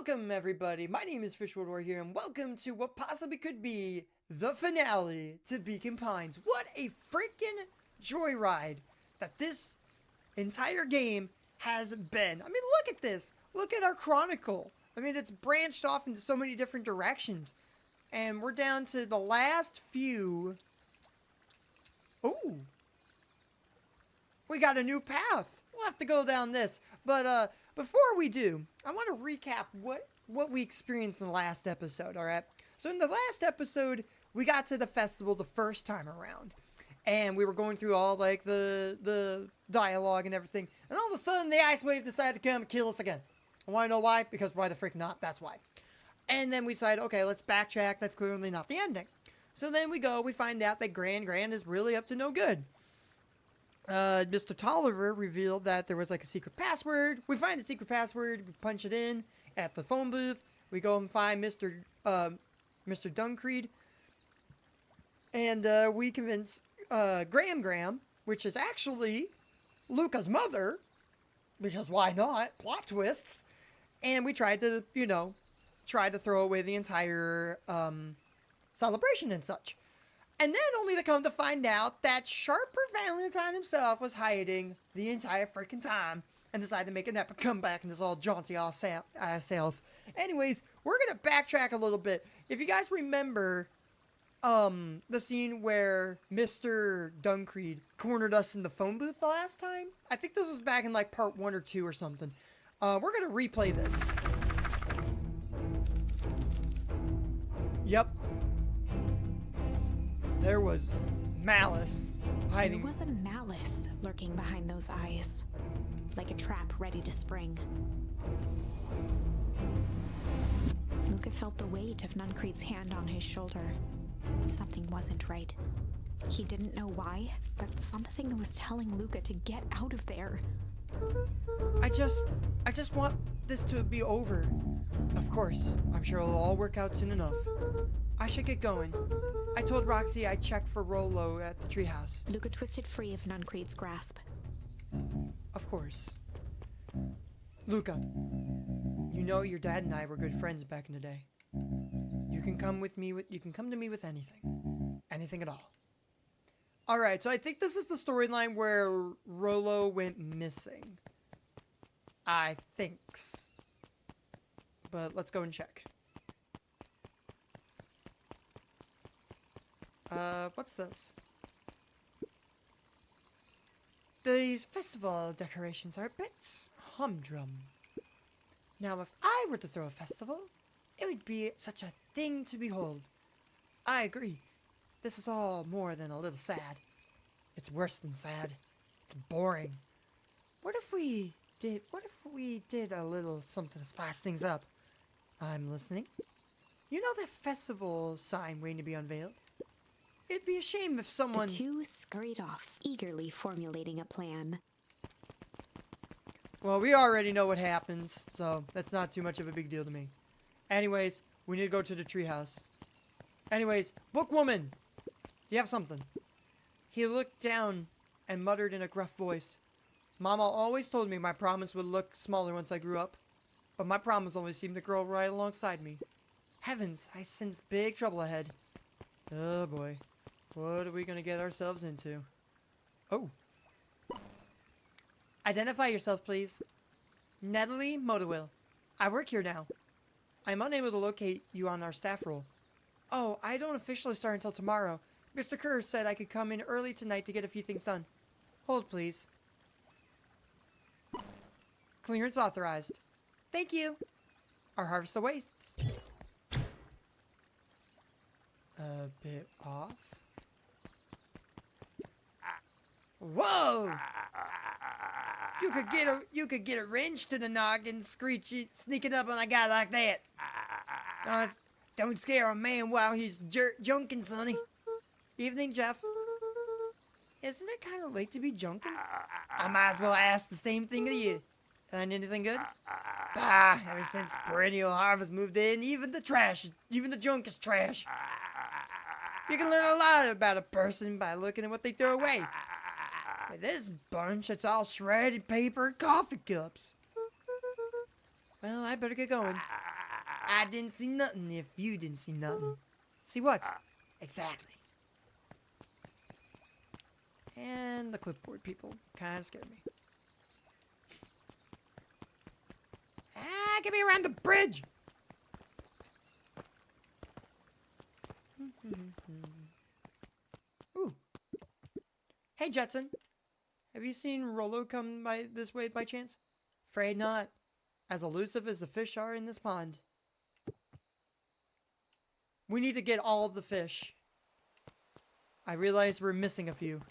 Welcome everybody, my name is Fishwoodwar here, and welcome to what possibly could be the finale to Beacon Pines. What a freaking joyride that this entire game has been. I mean, look at this. Look at our chronicle. I mean, it's branched off into so many different directions. And we're down to the last few. Ooh. We got a new path. We'll have to go down this. But before we do, I want to recap what we experienced in the last episode, alright? So in the last episode, we got to the festival the first time around. And we were going through all, like, the dialogue and everything. And all of a sudden, the ice wave decided to come and kill us again. I want to know why? Because why the frick not? That's why. And then we decided, okay, let's backtrack. That's clearly not the ending. So then we find out that Grand is really up to no good. Mr. Tolliver revealed that there was like a secret password. We find the secret password, we punch it in at the phone booth. We go and find Mr. Duncreed. And we convince Graham, which is actually Luca's mother, because why not? Plot twists. And we tried to, throw away the entire celebration and such. And then only to come to find out that Sharper Valentine himself was hiding the entire freaking time and decided to make an epic comeback and is all jaunty all self. Anyways, we're going to backtrack a little bit. If you guys remember the scene where Mr. Duncreed cornered us in the phone booth the last time, I think this was back in like part 1 or 2 or something. We're going to replay this. Yep. There was malice hiding. There was a malice lurking behind those eyes, like a trap ready to spring. Luca felt the weight of Nuncreed's hand on his shoulder. Something wasn't right. He didn't know why, but something was telling Luca to get out of there. I just want this to be over. Of course, I'm sure it'll all work out soon enough. I should get going. I told Roxy I'd check for Rollo at the treehouse. Luca twisted free of Nuncreed's grasp. Of course. Luca, you know your dad and I were good friends back in the day. You can come to me with anything. Anything at all. Alright, so I think this is the storyline where Rollo went missing. I thinks. But let's go and check. What's this? These festival decorations are a bit humdrum. Now, if I were to throw a festival, it would be such a thing to behold. I agree. This is all more than a little sad. It's worse than sad. It's boring. What if we did a little something to spice things up? I'm listening. You know that festival sign waiting to be unveiled? It'd be a shame if someone... The two scurried off, eagerly formulating a plan. Well, we already know what happens, so that's not too much of a big deal to me. Anyways, we need to go to the treehouse. Anyways, Bookwoman! Do you have something? He looked down and muttered in a gruff voice. Mama always told me my promise would look smaller once I grew up, but my promise always seemed to grow right alongside me. Heavens, I sense big trouble ahead. Oh boy. What are we gonna get ourselves into? Oh. Identify yourself, please. Natalie Modawill. I work here now. I'm unable to locate you on our staff roll. Oh, I don't officially start until tomorrow. Mr. Kerr said I could come in early tonight to get a few things done. Hold, please. Clearance authorized. Thank you. Our harvest awaits. A bit off. Whoa! You could get a wrench to the noggin, sneaking up on a guy like that. Don't scare a man while he's junking, sonny. Evening, Jeff. Isn't it kind of late to be junking? I might as well ask the same thing to you. Find anything good? Bah, ever since Perennial Harvest moved in, even the junk is trash. You can learn a lot about a person by looking at what they throw away. With this bunch, it's all shredded paper and coffee cups. Well, I better get going. I didn't see nothing if you didn't see nothing. See what? Exactly. And the clipboard people kind of scared me. Get me around the bridge! Ooh. Hey, Jetson. Have you seen Rollo come by this way by chance? Afraid not. As elusive as the fish are in this pond. We need to get all of the fish. I realize we're missing a few.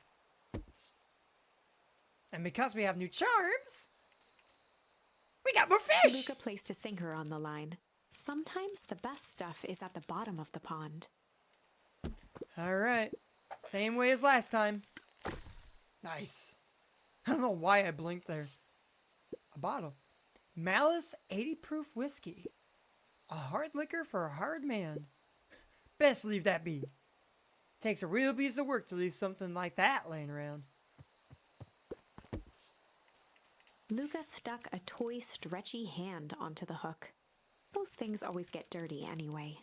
And because we have new charms, we got more fish! Luca placed a sinker on the line. Sometimes the best stuff is at the bottom of the pond. Alright. Same way as last time. Nice. I don't know why I blinked there. A bottle. Malice 80 proof whiskey. A hard liquor for a hard man. Best leave that be. Takes a real piece of work to leave something like that laying around. Luca stuck a toy stretchy hand onto the hook. Those things always get dirty anyway.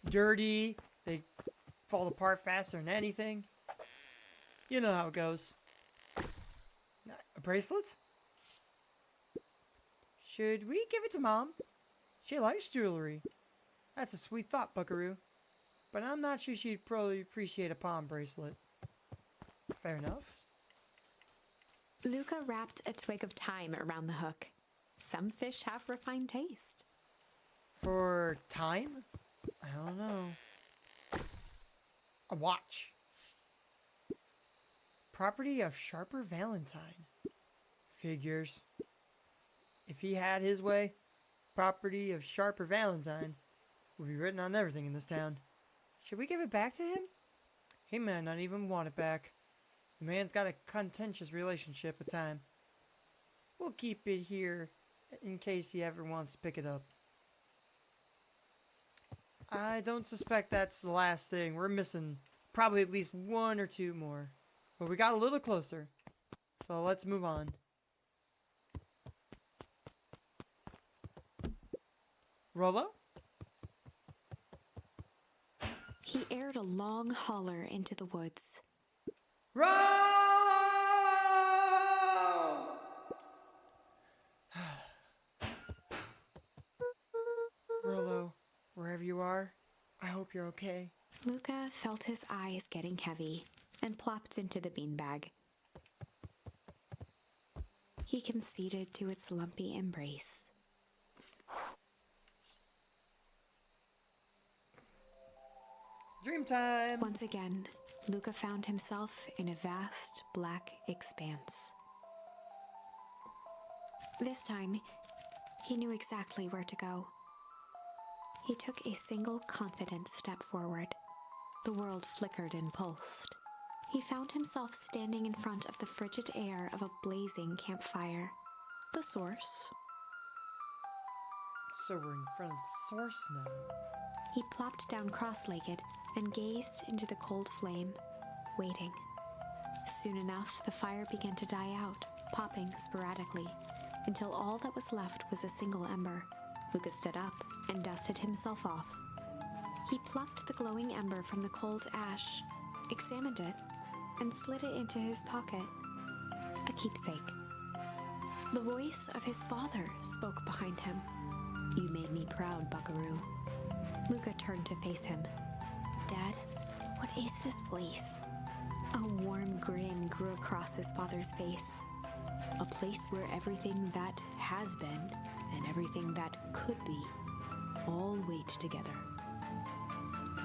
Dirty. They fall apart faster than anything. You know how it goes. A bracelet? Should we give it to Mom? She likes jewelry. That's a sweet thought, Buckaroo. But I'm not sure she'd probably appreciate a palm bracelet. Fair enough. Luca wrapped a twig of thyme around the hook. Some fish have refined taste. For time? I don't know. A watch. Property of Sharper Valentine. Figures. If he had his way, property of Sharper Valentine would be written on everything in this town. Should we give it back to him? He might not even want it back. The man's got a contentious relationship with time. We'll keep it here in case he ever wants to pick it up. I don't suspect that's the last thing. We're missing probably at least one or two more. But we got a little closer. So let's move on. Rollo? He aired a long holler into the woods. Rollo! Rollo, wherever you are, I hope you're okay. Luca felt his eyes getting heavy and plopped into the beanbag. He conceded to its lumpy embrace. Dream time! Once again, Luca found himself in a vast black expanse. This time, he knew exactly where to go. He took a single confident step forward. The world flickered and pulsed. He found himself standing in front of the frigid air of a blazing campfire. The source. So we're in front of the source now. He plopped down cross-legged and gazed into the cold flame, waiting. Soon enough, the fire began to die out, popping sporadically, until all that was left was a single ember. Luca stood up and dusted himself off. He plucked the glowing ember from the cold ash, examined it, and slid it into his pocket. A keepsake. The voice of his father spoke behind him. "You made me proud, Buckaroo." Luca turned to face him. "Dad, what is this place?" A warm grin grew across his father's face. "A place where everything that has been and everything that could be all wait together."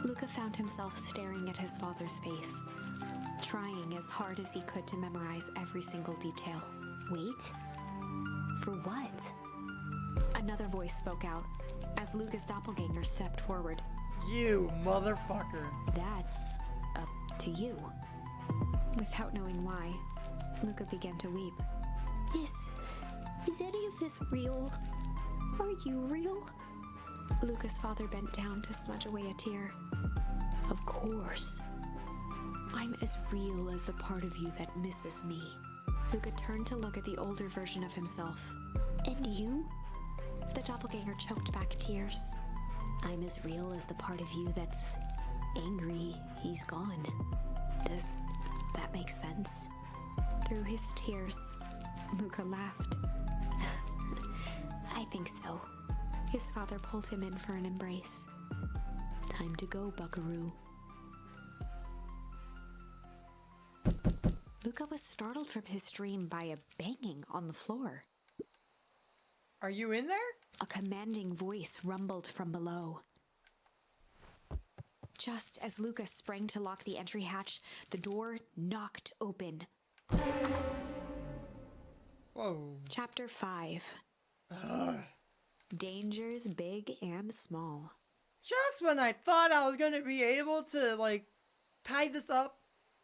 Luca found himself staring at his father's face, trying as hard as he could to memorize every single detail. Wait? For what? Another voice spoke out as Luca's doppelganger stepped forward. You motherfucker. "That's up to you." Without knowing why, Luca began to weep. Is any of this real? Are you real?" Luca's father bent down to smudge away a tear. "Of course. I'm as real as the part of you that misses me." Luca turned to look at the older version of himself. "And you? The doppelganger choked back tears. I'm as real as the part of you that's angry he's gone. Does that make sense? Through his tears, Luca laughed. I think so. His father pulled him in for an embrace. Time to go, buckaroo. Luca was startled from his dream by a banging on the floor. Are you in there? A commanding voice rumbled from below. Just as Luca sprang to lock the entry hatch, the door knocked open. Whoa. Chapter 5. Dangers big and small. Just when I thought I was going to be able to, like, tie this up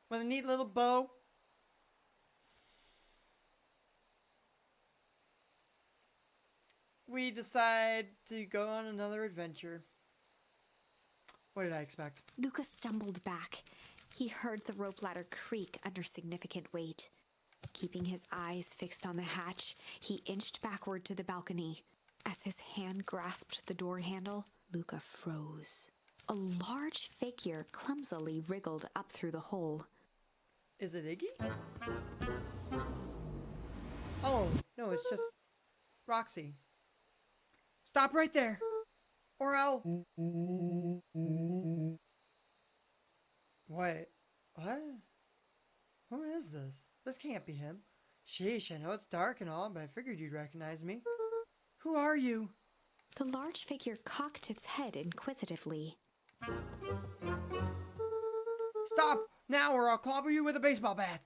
with a neat little bow. We decide to go on another adventure. What did I expect? Luca stumbled back. He heard the rope ladder creak under significant weight. Keeping his eyes fixed on the hatch, he inched backward to the balcony. As his hand grasped the door handle, Luca froze. A large figure clumsily wriggled up through the hole. Is it Iggy? Oh, no, it's just Roxy. Stop right there, or I'll... What? What? Who is this? This can't be him. Sheesh, I know it's dark and all, but I figured you'd recognize me. Who are you? The large figure cocked its head inquisitively. Stop now or I'll clobber you with a baseball bat.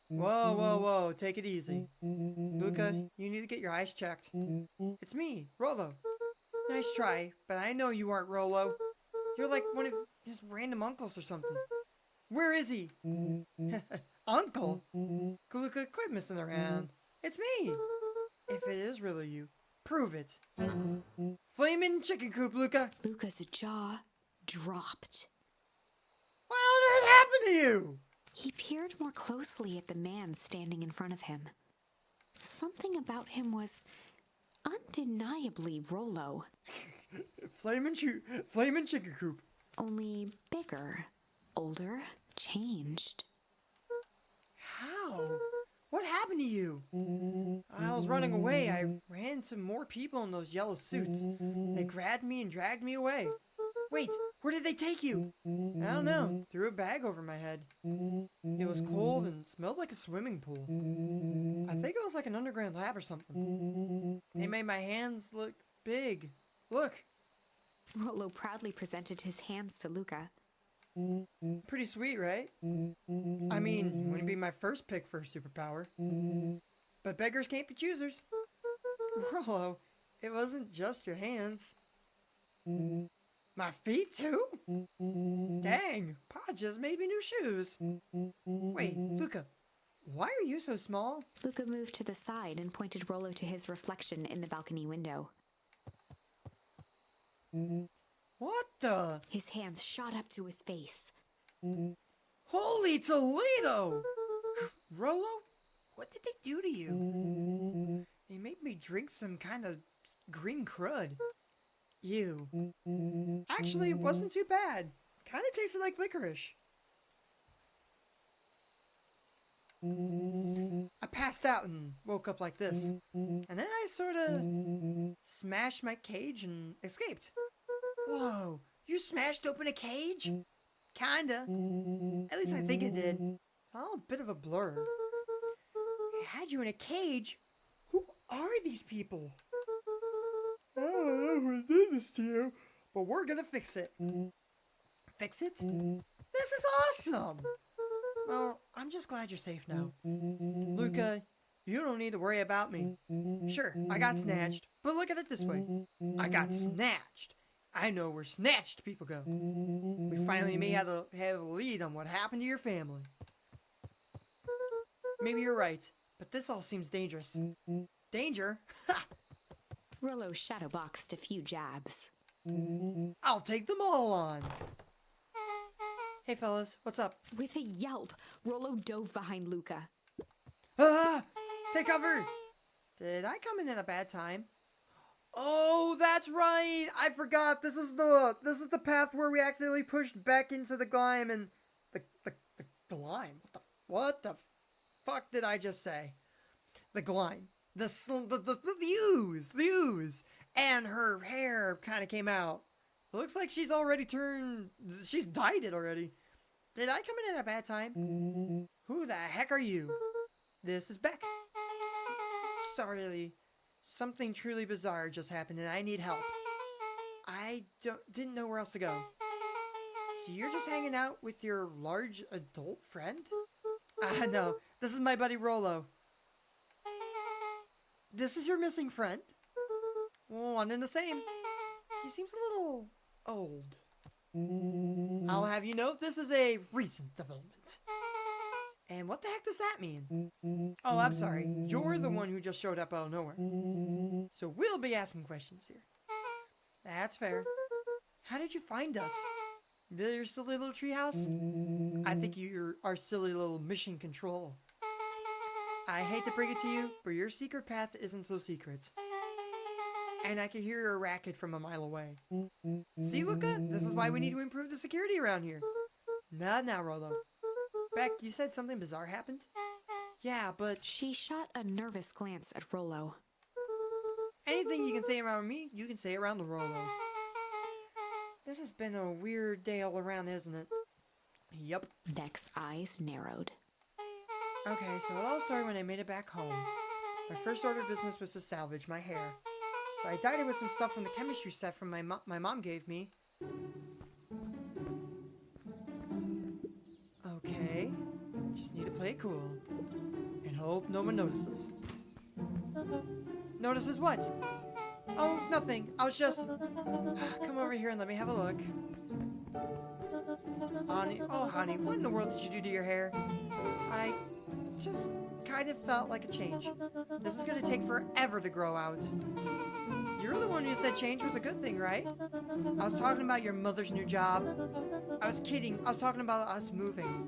Whoa, whoa, whoa, take it easy. Luca, you need to get your eyes checked. It's me, Rolo. Nice try, but I know you aren't Rolo. You're like one of his random uncles or something. Where is he? Uncle? Luca, quit messing around. It's me. If it is really you, prove it. Flamin' chicken coop, Luca. Luca's jaw dropped. What on earth happened to you? He peered more closely at the man standing in front of him. Something about him was undeniably Rolo, Flamin' chicken coop. only bigger, older, changed. How? What happened to you? I was running away. I ran into more people in those yellow suits. They grabbed me and dragged me away. Wait, where did they take you? I don't know. Threw a bag over my head. It was cold and smelled like a swimming pool. I think it was like an underground lab or something. They made my hands look big. Look, Rolo proudly presented his hands to Luca. pretty sweet, right? I mean, wouldn't be my first pick for a superpower. But beggars can't be choosers. Rolo, it wasn't just your hands. My feet too? Dang, Pa just made me new shoes. Wait, Luca, why are you so small? Luca moved to the side and pointed Rolo to his reflection in the balcony window. What the? His hands shot up to his face. Holy Toledo! Rolo, what did they do to you? They made me drink some kind of green crud. Ew. Actually, it wasn't too bad. Kind of tasted like licorice. I passed out and woke up like this. And then I sort of smashed my cage and escaped. Whoa, you smashed open a cage? Kinda. At least I think it did. It's all a bit of a blur. I had you in a cage? Who are these people? I don't know who did this to you, but we're gonna fix it. Fix it? This is awesome! Well, I'm just glad you're safe now. Luca, you don't need to worry about me. Sure, I got snatched, but look at it this way. I got snatched. I know where snatched people go. We finally may have a lead on what happened to your family. Maybe you're right, but this all seems dangerous. Danger? Ha! Rolo shadowboxed a few jabs. I'll take them all on. Hey fellas, what's up? With a yelp, Rolo dove behind Luca. Ah! Take cover! Did I come in at a bad time? Oh, that's right. I forgot. This is the path where we accidentally pushed back into the Glime and the Glime. What the fuck did I just say? The Glime. The ooze. And her hair kind of came out. It looks like she's dyed it already. Did I come in at a bad time? Who the heck are you? This is Beck. Sorry, something truly bizarre just happened and I need help. I didn't know where else to go. So you're just hanging out with your large adult friend? No, this is my buddy Rolo. This is your missing friend? One and the same. He seems a little old. I'll have you know this is a recent development. And what the heck does that mean? Oh, I'm sorry. You're the one who just showed up out of nowhere. So we'll be asking questions here. That's fair. How did you find us? Your silly little treehouse? I think you're our silly little mission control. I hate to break it to you, but your secret path isn't so secret. And I can hear your racket from a mile away. See, Luca? This is why we need to improve the security around here. Now, Rolo. Beck, you said something bizarre happened? Yeah, but... She shot a nervous glance at Rolo. Anything you can say around me, you can say around the Rolo. This has been a weird day all around, isn't it? Yup. Beck's eyes narrowed. Okay, so it all started when I made it back home. My first order of business was to salvage my hair. So I dyed it with some stuff from the chemistry set from my mom gave me. Okay, just need to play it cool. And hope no one notices. Notices what? Oh, nothing. I was just... Come over here and let me have a look. Honey, what in the world did you do to your hair? I just kind of felt like a change. This is gonna take forever to grow out. You're the one who said change was a good thing, right? I was talking about your mother's new job. I was kidding. I was talking about us moving.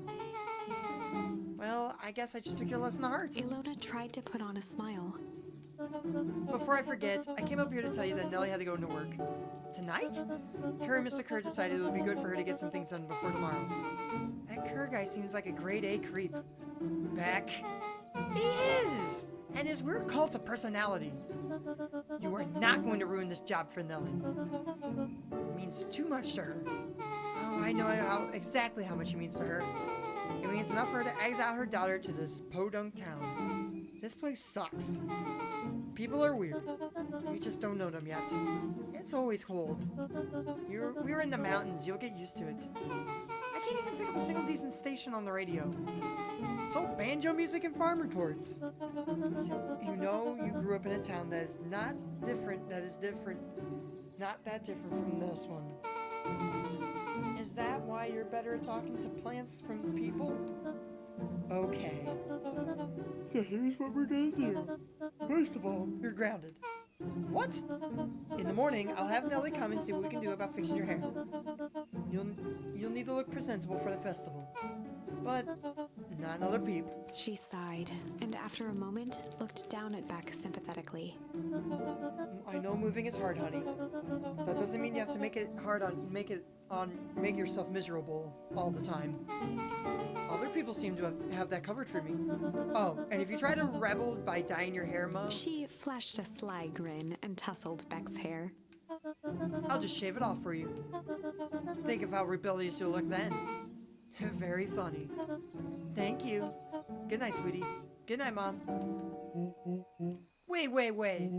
Well, I guess I just took your lesson to heart. Ilona tried to put on a smile. Before I forget, I came up here to tell you that Nellie had to go into work. Tonight? Her and Mr. Kerr decided it would be good for her to get some things done before tomorrow. That Kerr guy seems like a grade A creep. Beck? He is! And his weird cult of personality. You are not going to ruin this job for Nellie. It means too much to her. Oh, I know exactly how much it means to her. It means enough for her to exile her daughter to this podunk town. This place sucks. People are weird. You just don't know them yet. It's always cold. We're in the mountains. You'll get used to it. I can't even pick up a single decent station on the radio. It's all banjo music and farm reports. You know you grew up in a town that is not different, not that different from this one. Is that why you're better at talking to plants from people? Okay. So here's what we're gonna do. First of all, you're grounded. What? In the morning, I'll have Nellie come and see what we can do about fixing your hair. You'll need to look presentable for the festival. But not another peep. She sighed, and after a moment, looked down at Beck sympathetically. I know moving is hard, honey. That doesn't mean you have to make yourself miserable all the time. Other people seem to have that covered for me. Oh, and if you try to rebel by dyeing your hair, Mom... She flashed a sly grin and tousled Beck's hair. I'll just shave it off for you. Think of how rebellious you'll look then. Very funny. Thank you. Good night, sweetie. Good night, Mom. Wait.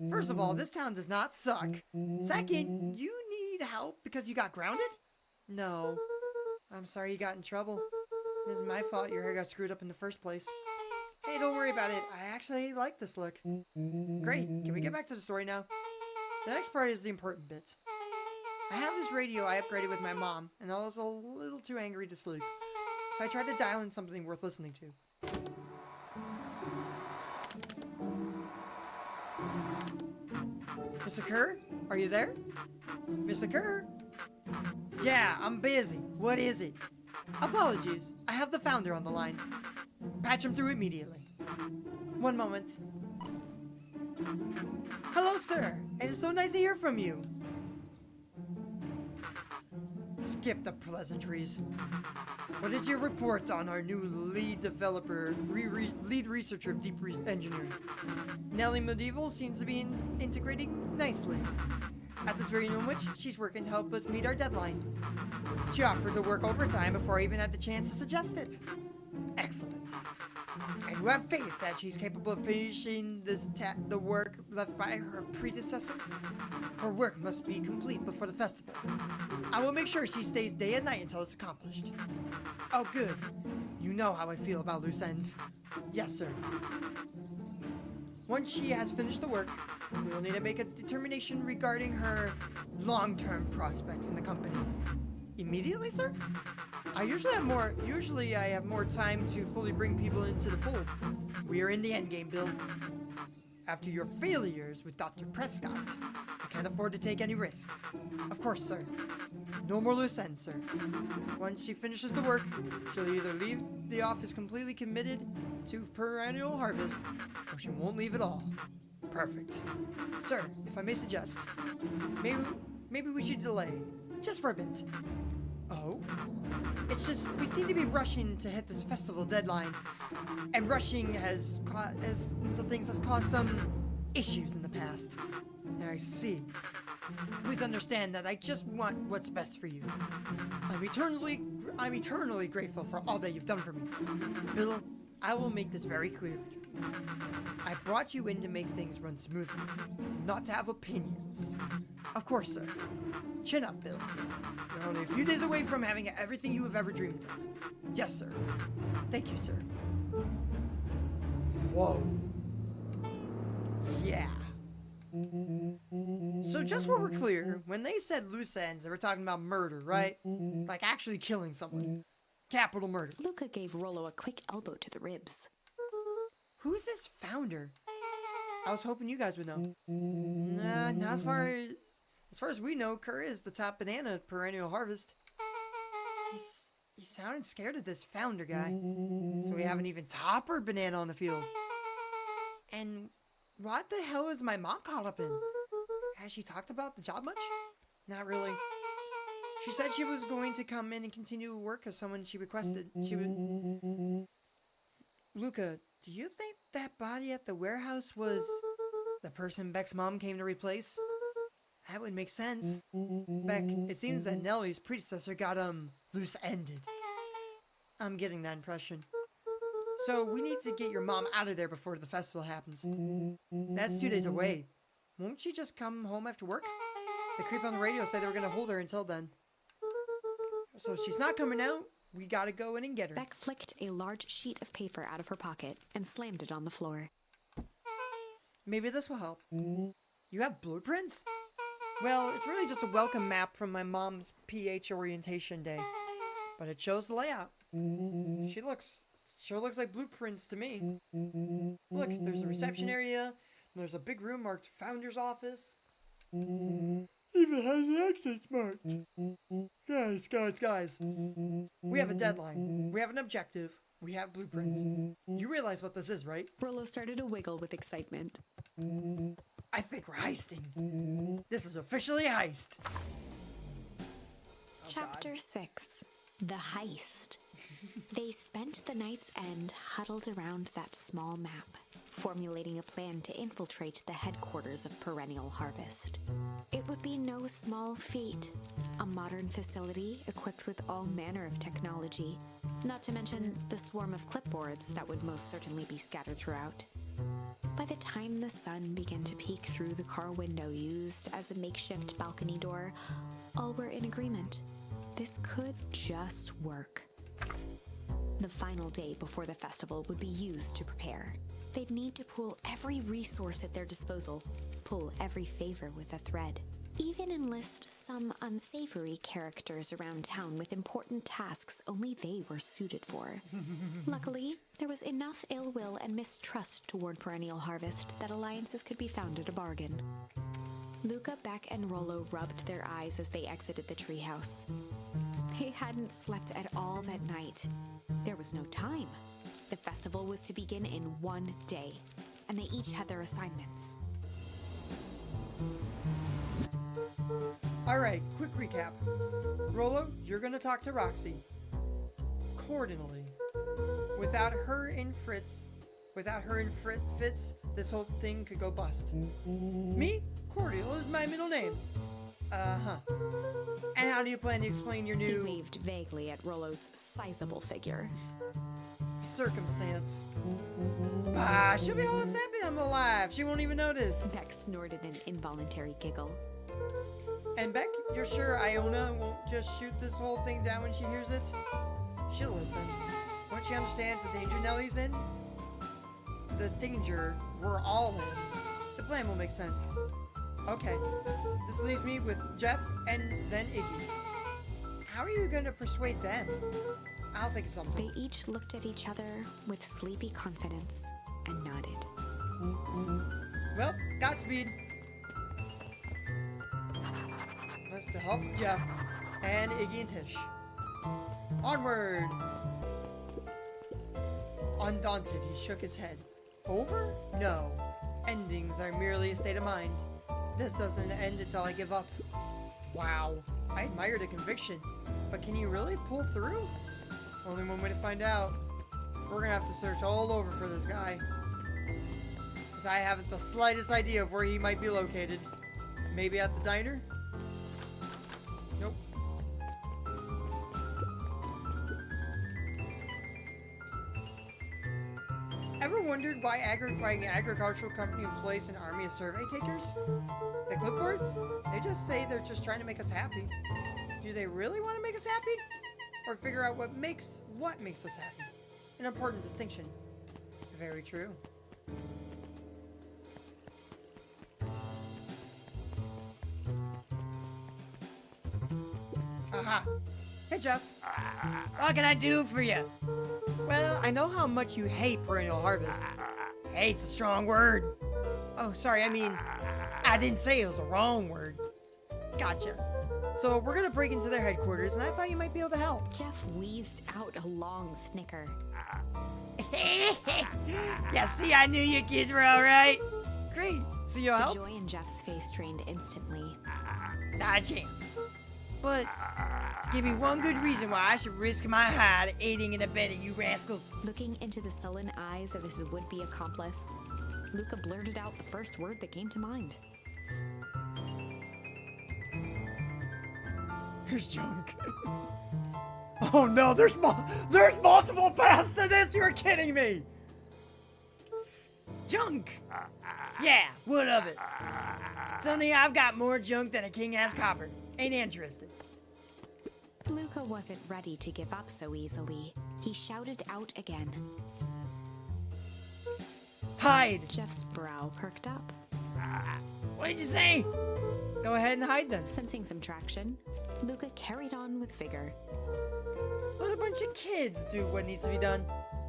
First of all, this town does not suck. Second, you need help because you got grounded? No. I'm sorry you got in trouble. It isn't my fault your hair got screwed up in the first place. Hey, don't worry about it. I actually like this look. Great. Can we get back to the story now? The next part is the important bit. I have this radio I upgraded with my mom, and I was a little too angry to sleep. So I tried to dial in something worth listening to. Mr. Kerr? Are you there? Mr. Kerr? Yeah, I'm busy. What is it? Apologies. I have the founder on the line. Patch him through immediately. One moment. Hello, sir. And it's so nice to hear from you. Skip the pleasantries. What is your report on our new lead developer, lead researcher of deep engineering? Nellie Medieval seems to be integrating nicely. At this very moment, she's working to help us meet our deadline. She offered to work overtime before I even had the chance to suggest it. Excellent. And you have faith that she's capable of finishing the work left by her predecessor? Her work must be complete before the festival. I will make sure she stays day and night until it's accomplished. Oh, good. You know how I feel about loose ends. Yes, sir. Once she has finished the work, we will need to make a determination regarding her long-term prospects in the company. Immediately, sir? Usually I have more time to fully bring people into the fold. We are in the endgame, Bill. After your failures with Dr. Prescott, I can't afford to take any risks. Of course, sir. No more loose ends, sir. Once she finishes the work, she'll either leave the office completely committed to Perennial Harvest, or she won't leave at all. Perfect. Sir, if I may suggest, maybe we should delay, just for a bit. Oh? It's just, we seem to be rushing to hit this festival deadline, and rushing has caused some issues in the past. I see. Please understand that I just want what's best for you. I'm eternally grateful for all that you've done for me. Bill, I will make this very clear. I brought you in to make things run smoothly, not to have opinions. Of course, sir. Chin up, Bill. You're only a few days away from having everything you have ever dreamed of. Yes, sir. Thank you, sir. Whoa. Yeah. So just so we're clear, when they said loose ends, they were talking about murder, right? Like actually killing someone. Capital murder. Luca gave Rollo a quick elbow to the ribs. Who's this founder? I was hoping you guys would know. Nah, not as far as we know, Kerr is the top banana at Perennial Harvest. He sounded scared of this founder guy. So we haven't even topper banana on the field. And what the hell is my mom caught up in? Has she talked about the job much? Not really. She said she was going to come in and continue work as someone she requested. She would... Luca, do you think that body at the warehouse was the person Beck's mom came to replace? That would make sense. Beck, it seems that Nellie's predecessor got, loose-ended. I'm getting that impression. So we need to get your mom out of there before the festival happens. That's 2 days away. Won't she just come home after work? The creep on the radio said they were going to hold her until then. So if she's not coming out, we gotta go in and get her. Beck flicked a large sheet of paper out of her pocket and slammed it on the floor. Maybe this will help. You have blueprints? Well, it's really just a welcome map from my mom's PH orientation day. But it shows the layout. Sure looks like blueprints to me. Look, there's a reception area, and there's a big room marked Founder's Office. Even has an exit marked. Guys. We have a deadline. We have an objective. We have blueprints. You realize what this is, right? Rollo started to wiggle with excitement. I think we're heisting. This is officially a heist. Chapter 6. The Heist. They spent the night's end huddled around that small map, formulating a plan to infiltrate the headquarters of Perennial Harvest. It would be no small feat. A modern facility equipped with all manner of technology, not to mention the swarm of clipboards that would most certainly be scattered throughout. By the time the sun began to peek through the car window used as a makeshift balcony door, all were in agreement. This could just work. The final day before the festival would be used to prepare. They'd need to pool every resource at their disposal, pull every favor with a thread, even enlist some unsavory characters around town with important tasks only they were suited for. Luckily, there was enough ill will and mistrust toward Perennial Harvest that alliances could be found at a bargain. Luca, Beck, and Rollo rubbed their eyes as they exited the treehouse. They hadn't slept at all that night. There was no time. The festival was to begin in 1 day, and they each had their assignments. Alright, quick recap. Rolo, you're gonna talk to Roxy. Cordially. Without her and Fritz, this whole thing could go bust. Me? Cordial is my middle name. Uh-huh. And how do you plan to explain your He new waved vaguely at Rolo's sizable figure. circumstance? Ah, she'll be all happy I'm alive. She won't even notice. Beck snorted an involuntary giggle. And Beck, you're sure Iona won't just shoot this whole thing down when she hears it? She'll listen. Once she understands the danger Nellie's in, the danger we're all in, the plan will make sense. Okay, this leaves me with Jeff and then Iggy. How are you going to persuade them? I'll think of something. They each looked at each other with sleepy confidence and nodded. Well, Godspeed. That's the help of Jeff and Iggy and Tish. Onward! Undaunted, he shook his head. Over? No. Endings are merely a state of mind. This doesn't end until I give up. Wow. I admire the conviction. But can you really pull through? Only one way to find out. We're gonna have to search all over for this guy. Because I haven't the slightest idea of where he might be located. Maybe at the diner? Nope. Ever wondered why an agricultural company employs an army of survey takers? The clipboards? They just say they're just trying to make us happy. Do they really want to make us happy? Or figure out what makes us happy? An important distinction. Very true. Aha! Hey, Jeff. What can I do for you? Well, I know how much you hate Perennial Harvest. Hate's a strong word. Oh, sorry, I didn't say it was a wrong word. Gotcha. So we're gonna break into their headquarters, and I thought you might be able to help. Jeff wheezed out a long snicker. Yeah, see, I knew you kids were alright. Great. So you'll The help? joy in Jeff's face drained instantly. Not a chance. But give me one good reason why I should risk my hide aiding and abetting you rascals. Looking into the sullen eyes of his would-be accomplice, Luca blurted out the first word that came to mind. Here's junk. Oh no, there's multiple paths to this. You're kidding me. Junk. Yeah, what of it? Sonny, I've got more junk than a king has copper. Ain't interested. Luca wasn't ready to give up so easily. He shouted out again. Hide. Jeff's brow perked up. What did you say? Go ahead and hide then. Sensing some traction, Luca carried on with vigor. Let a bunch of kids do what needs to be done.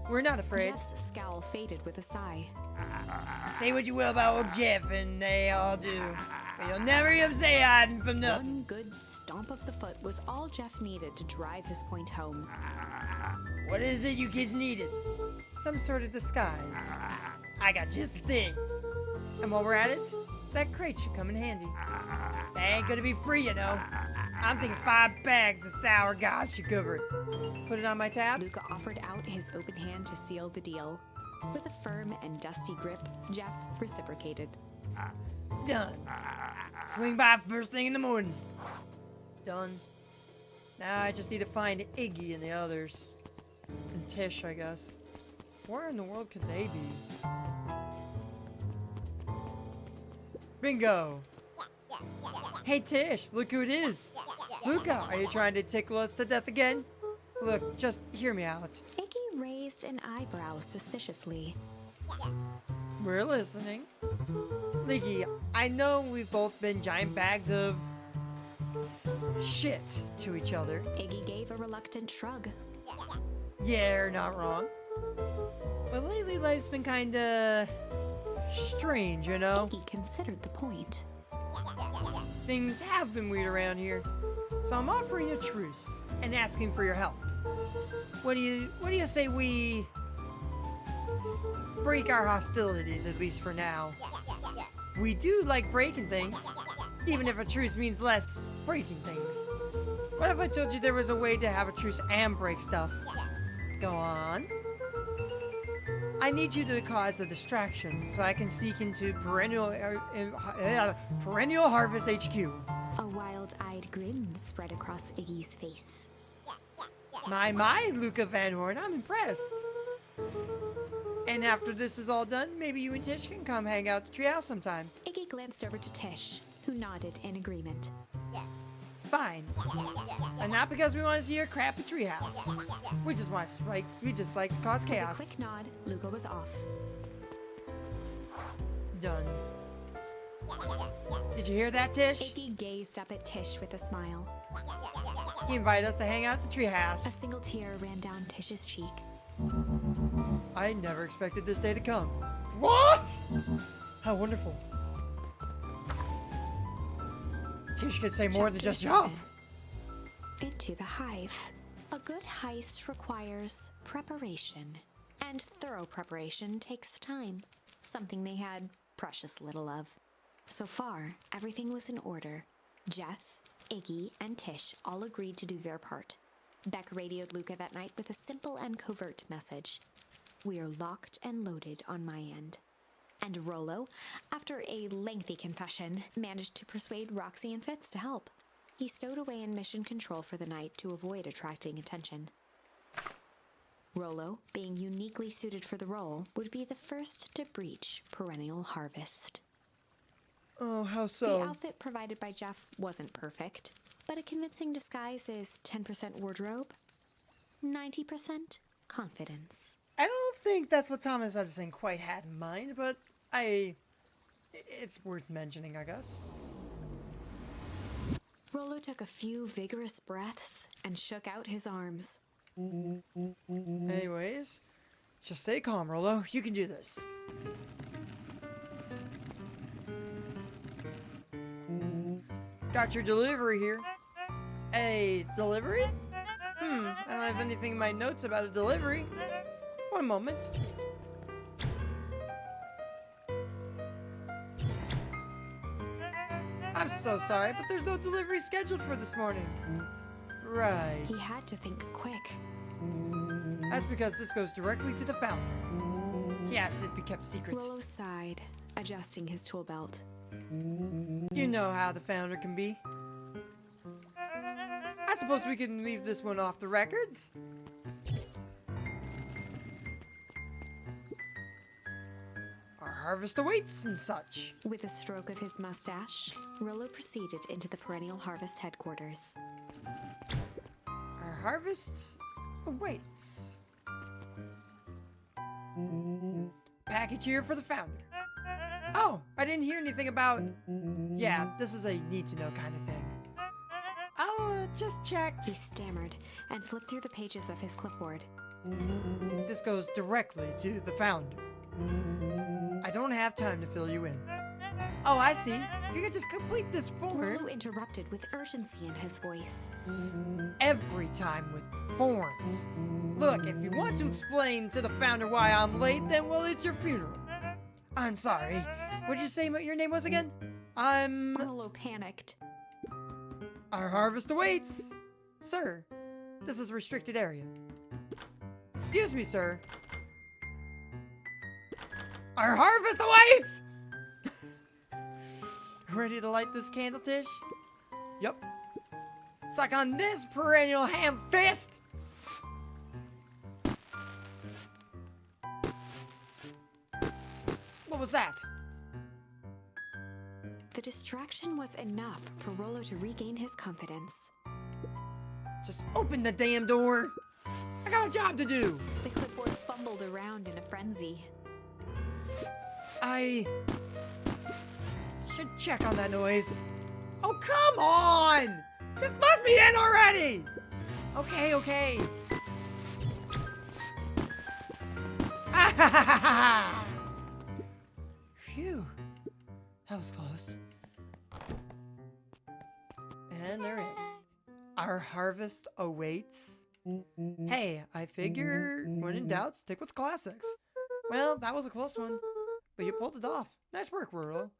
We're not afraid. Jeff's scowl faded with a sigh. Say what you will about old Jeff, and they all do. But you'll never hear him say hiding from nothing. One good stomp of the foot was all Jeff needed to drive his point home. What is it you kids needed? Some sort of disguise. I got just the thing. And while we're at it, that crate should come in handy. They ain't gonna be free, you know. I'm thinking 5 bags of sour gods should cover it. Put it on my tab. Luca offered out his open hand to seal the deal. With a firm and dusty grip, Jeff reciprocated. Done. Swing by first thing in the morning. Done. Now I just need to find Iggy and the others. And Tish, I guess. Where in the world could they be? Bingo! Hey Tish, look who it is! Luca, are you trying to tickle us to death again? Look, just hear me out. Iggy raised an eyebrow suspiciously. We're listening. Iggy, I know we've both been giant bags of shit to each other. Iggy gave a reluctant shrug. Yeah, you're not wrong. But lately life's been kinda strange, you know? Iggy considered the point. Things have been weird around here. So I'm offering a truce and asking for your help. What do you say we break our hostilities, at least for now? We do like breaking things, even if a truce means less breaking things. What if I told you there was a way to have a truce and break stuff? Go on. I need you to cause a distraction so I can sneak into Perennial Harvest HQ. A wild-eyed grin spread across Iggy's face. My, Luca Van Horn, I'm impressed. And after this is all done, maybe you and Tish can come hang out at the treehouse sometime. Iggy glanced over to Tish, who nodded in agreement. Fine. And not because we want to see your crappy treehouse. We just like to cause With a chaos. quick nod, Luca was off. Done. Did you hear that, Tish? Iggy gazed up at Tish with a smile. He invited us to hang out at the A treehouse. single tear ran down Tish's cheek. I never expected this day to come. What? How wonderful. Tish could say more than Chapter just jump. 7. Into the hive. A good heist requires preparation. And thorough preparation takes time. Something they had precious little of. So far, everything was in order. Jeff, Iggy, and Tish all agreed to do their part. Beck radioed Luca that night with a simple and covert message. We are locked and loaded on my end. And Rollo, after a lengthy confession, managed to persuade Roxy and Fitz to help. He stowed away in mission control for the night to avoid attracting attention. Rollo, being uniquely suited for the role, would be the first to breach Perennial Harvest. Oh, how The so? outfit provided by Jeff wasn't perfect, but a convincing disguise is 10% wardrobe, 90% confidence. I don't think that's what Thomas Edison quite had in mind, but it's worth mentioning, I guess. Rollo took a few vigorous breaths and shook out his arms. Anyways, just stay calm, Rollo. You can do this. Got your delivery here. A delivery? I don't have anything in my notes about a delivery. One moment. I'm so sorry, but there's no delivery scheduled for this morning. Right. He had to think quick. That's because this goes directly to the founder. He asked it be kept secret. Rollo sighed, adjusting his tool belt. You know how the founder can be. I suppose we can leave this one off the records. Our harvest awaits and such. With a stroke of his mustache, Rollo proceeded into the Perennial Harvest headquarters. Our harvest awaits. Package here for the founder. Oh, I didn't hear anything about... Yeah, this is a need-to-know kind of thing. I'll just check. He stammered and flipped through the pages of his clipboard. This goes directly to the founder. I don't have time to fill you in. Oh, I see. If you could just complete this form. Rollo interrupted with urgency in his voice. Every time with forms. Look, if you want to explain to the founder why I'm late, then well, it's your funeral. I'm sorry. What did you say your name was again? Rollo panicked. Our harvest awaits. Sir, this is a restricted area. Excuse me, sir. Our harvest awaits! Ready to light this candle, Tish? Yup. Suck on this perennial ham fist! What was that? The distraction was enough for Rollo to regain his confidence. Just open the damn door! I got a job to do! The clipboard fumbled around in a frenzy. I should check on that noise. Oh, come on! Just buzz me in already! Okay, okay. Phew. That was close. And they're in. Our harvest awaits. Hey, I figure when in doubt, stick with classics. Well, that was a close one, but you pulled it off. Nice work, Rollo.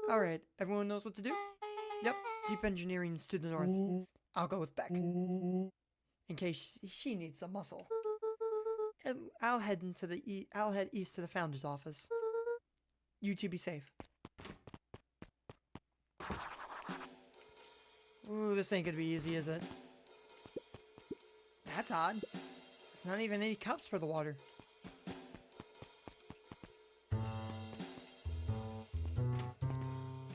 Alright, everyone knows what to do? Yep, deep engineering's to the north. I'll go with Beck. In case she needs some muscle. And I'll head east to the founder's office. You two be safe. Ooh, this ain't gonna be easy, is it? That's odd. There's not even any cups for the water.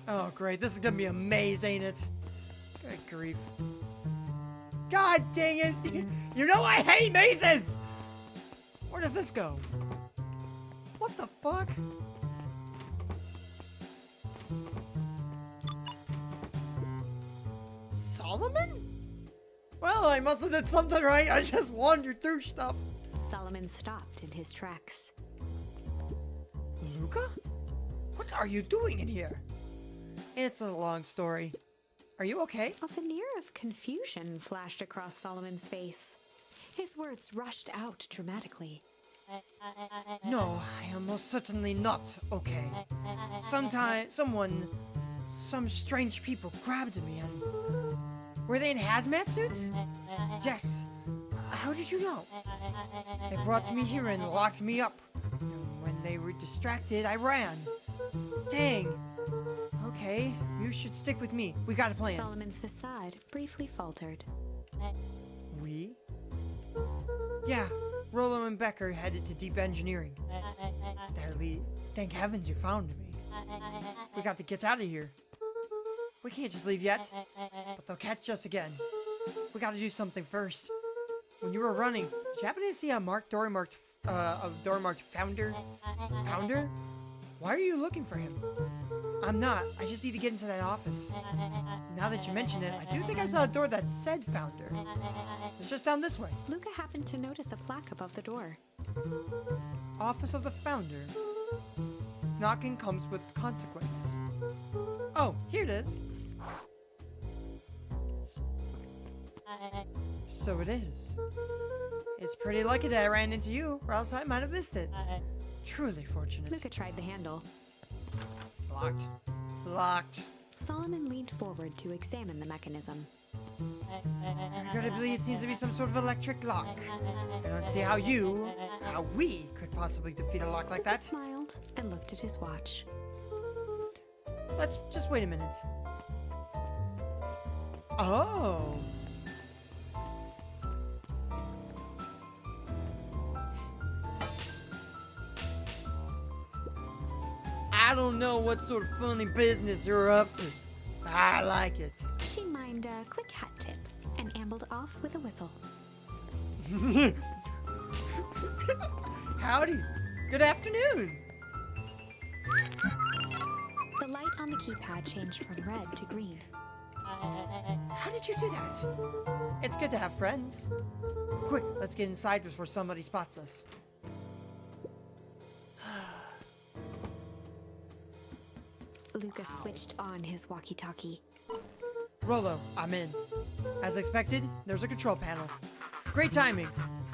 Oh, great. This is gonna be a maze, ain't it? Good grief. God dang it! You know I hate mazes! Where does this go? What the fuck? Solomon? Well, I must have did something right. I just wandered through stuff. Solomon stopped in his tracks. Luca? What are you doing in here? It's a long story. Are you okay? A veneer of confusion flashed across Solomon's face. His words rushed out dramatically. No, I am most certainly not okay. Some strange people grabbed me and... Were they in hazmat suits? Yes. How did you know? They brought me here and locked me up. And when they were distracted, I ran. Dang. Okay, you should stick with me. We got a plan. Solomon's facade briefly faltered. We? Yeah, Rollo and Becker headed to deep engineering. Thank heavens you found me. We got to get out of here. We can't just leave yet, but they'll catch us again. We gotta do something first. When you were running, did you happen to see a door marked founder? Founder? Why are you looking for him? I'm not. I just need to get into that office. Now that you mention it, I do think I saw a door that said founder. It's just down this way. Luca happened to notice a plaque above the door. Office of the founder. Knocking comes with consequence. Oh, here it is. So it is. It's pretty lucky that I ran into you, or else I might have missed it. Truly fortunate. Luca tried the handle. Locked. Locked. Solomon leaned forward to examine the mechanism. Regrettably, it seems to be some sort of electric lock. I don't see how we could possibly defeat a lock like Luca that. smiled and looked at his watch. Let's just wait a minute. Oh. I don't know what sort of funny business you're up to. I like it. She mimed a quick hat tip and ambled off with a whistle. Howdy. Good afternoon. The light on the keypad changed from red to green. How did you do that? It's good to have friends. Quick, let's get inside before somebody spots us. Luca switched on his walkie-talkie. Rollo, I'm in. As expected, there's a control panel. Great timing.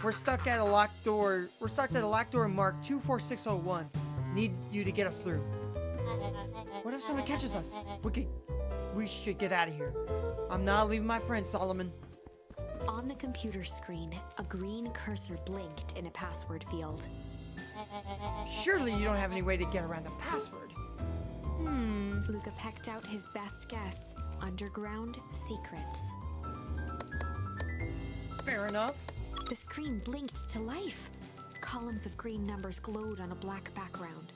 We're stuck at a locked door marked 24601. Need you to get us through. What if someone catches us? We should get out of here. I'm not leaving my friend, Solomon. On the computer screen, a green cursor blinked in a password field. Surely you don't have any way to get around the password. Luca pecked out his best guess. Underground secrets. Fair enough. The screen blinked to life. Columns of green numbers glowed on a black background.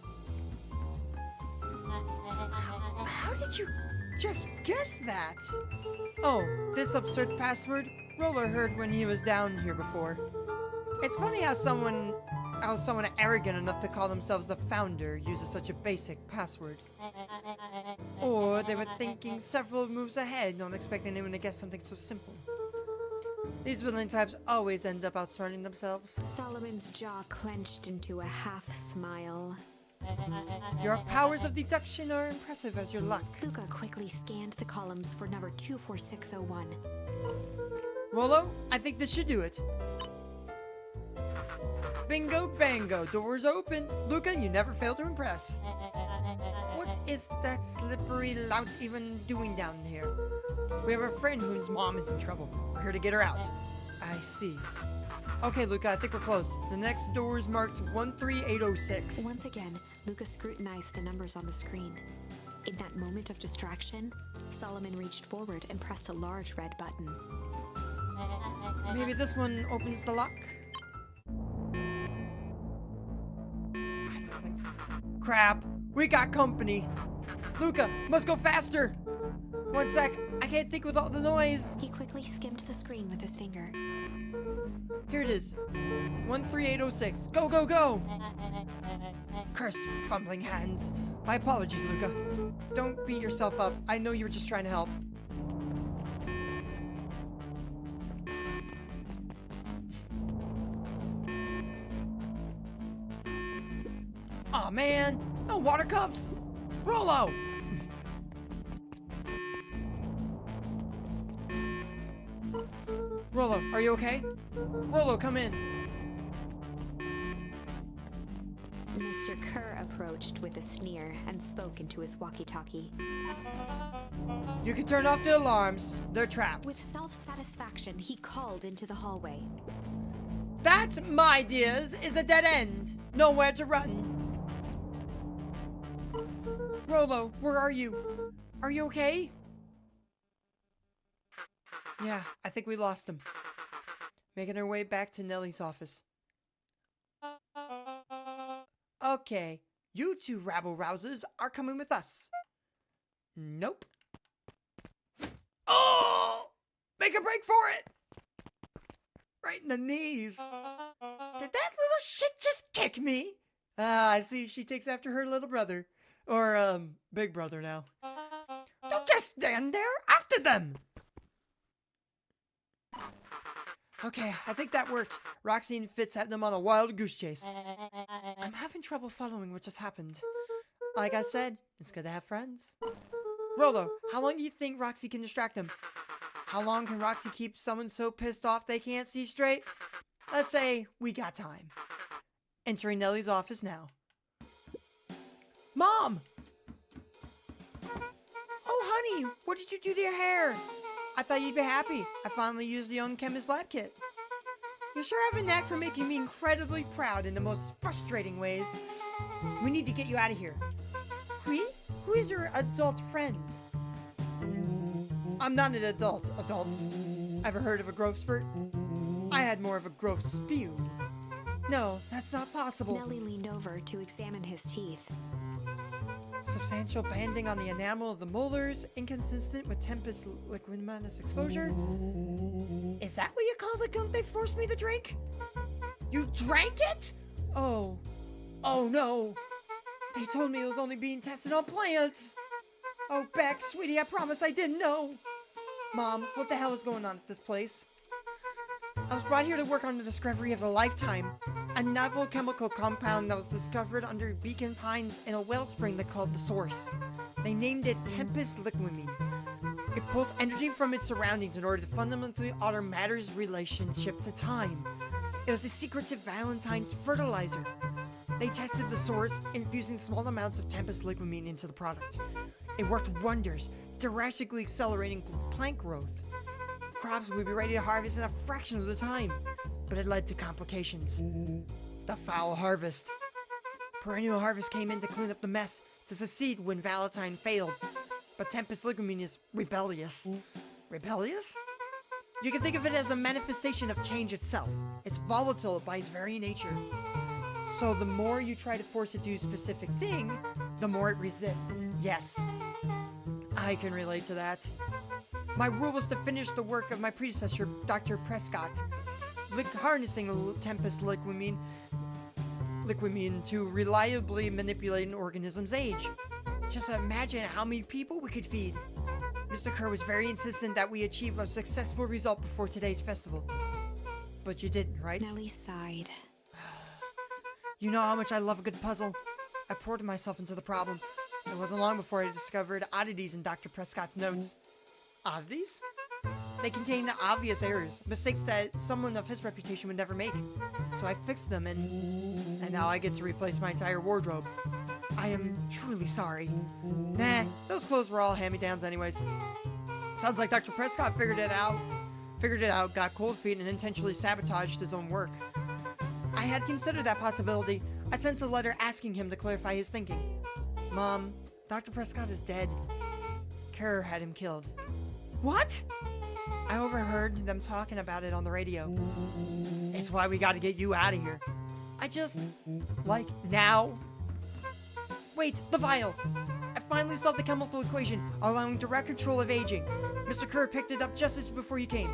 How did you just guess that? Oh, this absurd password? Roller heard when he was down here before. It's funny how someone arrogant enough to call themselves the founder uses such a basic password. Or they were thinking several moves ahead, not expecting anyone to guess something so simple. These villain types always end up outsmarting themselves. Solomon's jaw clenched into a half smile. Your powers of deduction are impressive as your luck. Luca quickly scanned the columns for number 24601. Rollo, I think this should do it. Bingo bango, doors open. Luca, you never fail to impress. What is that slippery lout even doing down here? We have a friend whose mom is in trouble. We're here to get her out. I see. Okay, Luca, I think we're close. The next door is marked 13806. Once again, Luca scrutinized the numbers on the screen. In that moment of distraction, Solomon reached forward and pressed a large red button. Maybe this one opens the lock? I don't think so. Crap, we got company. Luca, must go faster. One sec, I can't think with all the noise. He quickly skimmed the screen with his finger. Here it is. 13806. Go, go, go! Curse fumbling hands. My apologies, Luca. Don't beat yourself up. I know you were just trying to help. Aw, man. No water cups. Rollo! Rollo, are you okay? Rollo, come in. Mr. Kerr approached with a sneer and spoke into his walkie-talkie. You can turn off the alarms. They're trapped. With self-satisfaction, he called into the hallway. That, my dears, is a dead end. Nowhere to run. Rollo, where are you? Are you okay? Yeah, I think we lost him. Making our way back to Nellie's office. Okay, you two rabble-rousers are coming with us. Nope. Oh! Make a break for it! Right in the knees. Did that little shit just kick me? Ah, I see. She takes after her little brother. Or, big brother now. Don't just stand there. After them! Okay, I think that worked. Roxy and Fitz had them on a wild goose chase. I'm having trouble following what just happened. Like I said, it's good to have friends. Rollo, how long do you think Roxy can distract them? How long can Roxy keep someone so pissed off they can't see straight? Let's say we got time. Entering Nellie's office now. Mom! Oh, honey, what did you do to your hair? I thought you'd be happy. I finally used the Young Chemist Lab Kit. You sure have a knack for making me incredibly proud in the most frustrating ways. We need to get you out of here. Who is your adult friend? I'm not an adult. Adults. Ever heard of a growth spurt? I had more of a growth spew. No, that's not possible. Nellie leaned over to examine his teeth. Substantial banding on the enamel of the molars, inconsistent with Tempest liquiminous exposure. Is that what you call the gunk they forced me to drink? You drank it? Oh no. They told me it was only being tested on plants. Oh, Beck, sweetie, I promise I didn't know. Mom, what the hell is going on at this place? I was brought here to work on the discovery of a lifetime. A novel chemical compound that was discovered under Beacon Pines in a wellspring they called the Source. They named it Tempest Liquimine. It pulls energy from its surroundings in order to fundamentally alter matter's relationship to time. It was the secret to Valentine's fertilizer. They tested the Source, infusing small amounts of Tempest Liquimine into the product. It worked wonders, drastically accelerating plant growth. Crops would be ready to harvest in a fraction of the time, but it led to complications. The foul harvest. Perennial Harvest came in to clean up the mess, to succeed when Valentine failed, but Tempest Liquimine is rebellious. Rebellious? You can think of it as a manifestation of change itself. It's volatile by its very nature. So the more you try to force it to do a specific thing, the more it resists. Yes, I can relate to that. My rule was to finish the work of my predecessor, Dr. Prescott, harnessing Tempest Liquimine to reliably manipulate an organism's age. Just imagine how many people we could feed. Mr. Kerr was very insistent that we achieve a successful result before today's festival. But you didn't, right? Nellie sighed. You know how much I love a good puzzle. I poured myself into the problem. It wasn't long before I discovered oddities in Dr. Prescott's notes. Oddities? They contained obvious errors, mistakes that someone of his reputation would never make. So I fixed them, and now I get to replace my entire wardrobe. I am truly sorry. Nah, those clothes were all hand-me-downs anyways. Sounds like Dr. Prescott figured it out, got cold feet, and intentionally sabotaged his own work. I had considered that possibility. I sent a letter asking him to clarify his thinking. Mom, Dr. Prescott is dead. Kerr had him killed. What? I overheard them talking about it on the radio. It's why we gotta get you out of here. I just... like, now? Wait, the vial! I finally solved the chemical equation, allowing direct control of aging. Mr. Kerr picked it up just as before you came.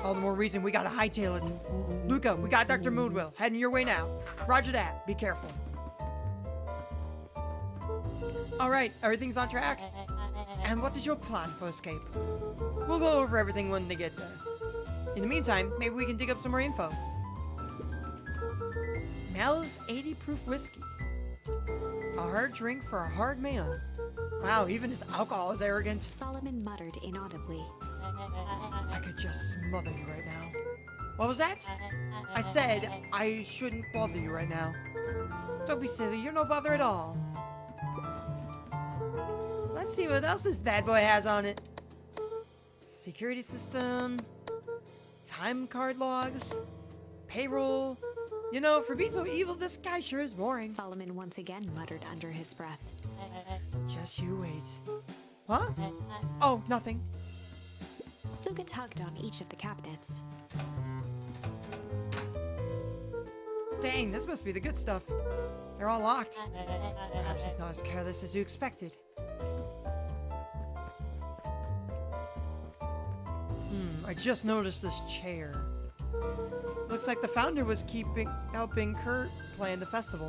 All the more reason we gotta hightail it. Luca, we got Dr. Moonwell. Heading your way now. Roger that. Be careful. Alright, everything's on track? And what is your plan for escape? We'll go over everything when they get there. In the meantime, maybe we can dig up some more info. Mel's 80 proof whiskey. A hard drink for a hard man. Wow, even his alcohol is arrogant. Solomon muttered inaudibly. I could just smother you right now. What was that? I said I shouldn't bother you right now. Don't be silly, you're no bother at all. Let's see what else this bad boy has on it. Security system. Time card logs. Payroll. You know, for being so evil, this guy sure is boring. Solomon once again muttered under his breath. Just you wait. What? Oh, nothing. Luca tugged on each of the cabinets. Dang, this must be the good stuff. They're all locked. Perhaps he's not as careless as you expected. I just noticed this chair. Looks like the founder was helping Kurt plan the festival.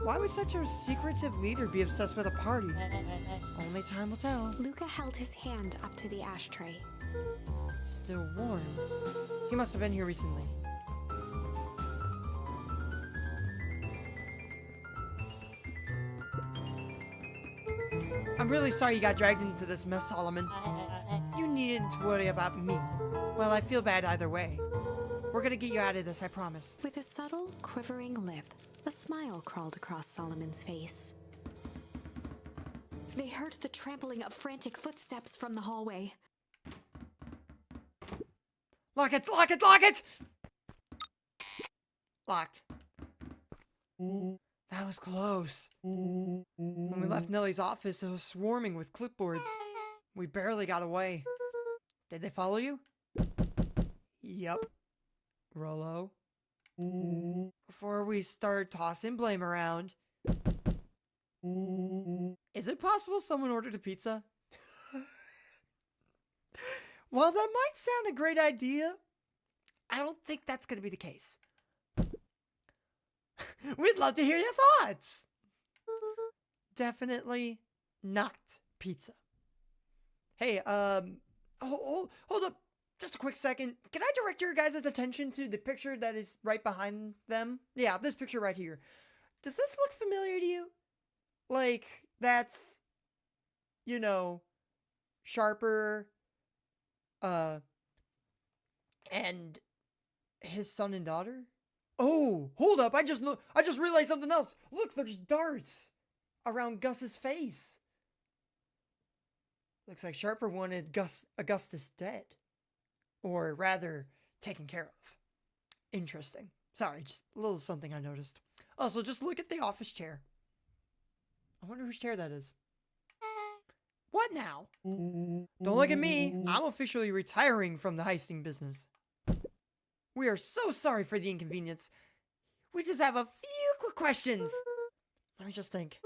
Why would such a secretive leader be obsessed with a party? Only time will tell. Luca held his hand up to the ashtray. Still warm. He must have been here recently. I'm really sorry you got dragged into this mess, Solomon. You needn't worry about me. Well, I feel bad either way. We're gonna get you out of this, I promise. With a subtle, quivering lip, a smile crawled across Solomon's face. They heard the trampling of frantic footsteps from the hallway. Lock it! Lock it! Lock it! Locked. That was close. When we left Nellie's office, it was swarming with clipboards. We barely got away. Did they follow you? Yep. Rollo. Before we start tossing blame around, is it possible someone ordered a pizza? While that might sound a great idea, I don't think that's going to be the case. We'd love to hear your thoughts. Definitely not pizza. Hey, hold up. Just a quick second. Can I direct your guys' attention to the picture that is right behind them? Yeah, this picture right here. Does this look familiar to you? Like, that's, you know, Sharper, and his son and daughter? Oh, hold up. I just realized something else. Look, there's darts around Gus's face. Looks like Sharper wanted Augustus dead. Or rather, taken care of. Interesting. Sorry, just a little something I noticed. Also, just look at the office chair. I wonder whose chair that is. What now? Don't look at me. I'm officially retiring from the heisting business. We are so sorry for the inconvenience. We just have a few quick questions. Let me just think.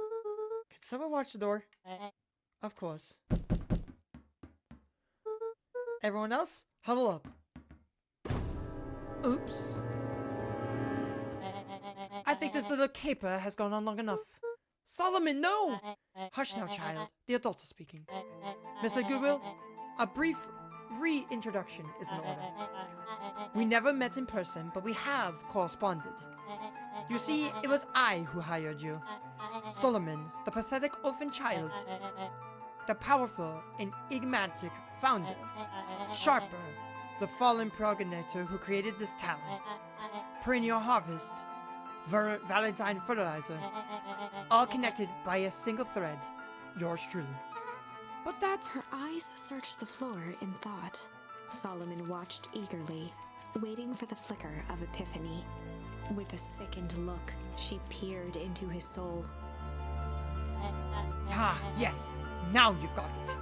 Can someone watch the door? Of course. Everyone else, huddle up. Oops. I think this little caper has gone on long enough. Solomon, no! Hush now, child. The adults are speaking. Mr. Goodwill, a brief reintroduction is in order. We never met in person, but we have corresponded. You see, it was I who hired you. Solomon, the pathetic orphan child. The powerful, enigmatic founder. Sharper, the fallen progenitor who created this town. Perennial harvest. Valentine fertilizer, all connected by a single thread. Yours truly. But that's... Her eyes searched the floor in thought. Solomon watched eagerly, waiting for the flicker of epiphany. With a sickened look, she peered into his soul. Ah, yes. Now you've got it.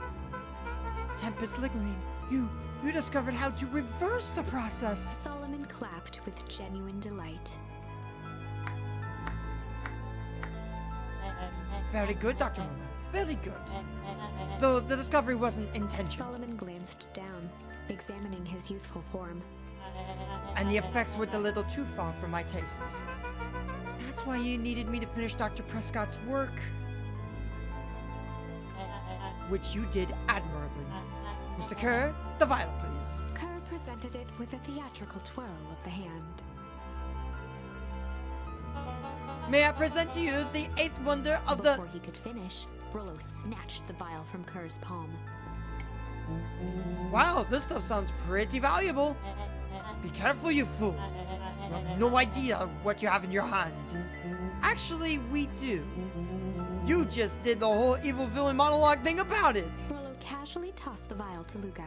Tempest Ligrine, you discovered how to reverse the process. Solomon clapped with genuine delight. Very good, Dr. Momo. Very good. Though the discovery wasn't intentional. Solomon glanced down, examining his youthful form. And the effects went a little too far for my tastes. That's why you needed me to finish Dr. Prescott's work. Which you did admirably. Mr. Kerr, the vial, please. Kerr presented it with a theatrical twirl of the hand. May I present to you the eighth wonder of the... Before he could finish, Rollo snatched the vial from Kerr's palm. Wow, this stuff sounds pretty valuable. Be careful, you fool. You have no idea what you have in your hand. Actually, we do. You just did the whole evil villain monologue thing about it. Rollo casually tossed the vial to Luca.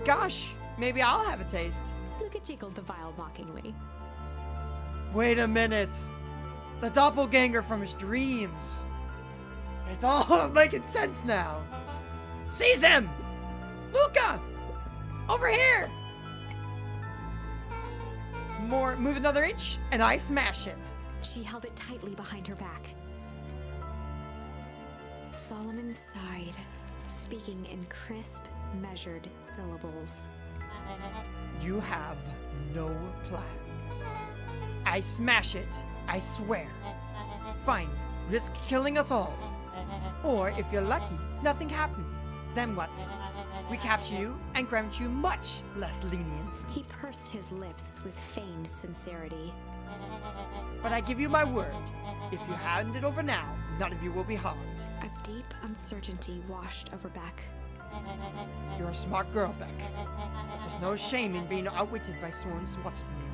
Gosh, maybe I'll have a taste. Luca jiggled the vial mockingly. Wait a minute. The doppelganger from his dreams. It's all making sense now. Seize him! Luca! Over here! Move another inch, and I smash it. She held it tightly behind her back. Solomon sighed, speaking in crisp, measured syllables. You have no plan. I smash it, I swear. Fine, risk killing us all. Or if you're lucky, nothing happens. Then what? We capture you and grant you much less leniency. He pursed his lips with feigned sincerity. But I give you my word, if you hand it over now, none of you will be harmed. A deep uncertainty washed over Beck. You're a smart girl, Beck. But there's no shame in being outwitted by someone smarter than you.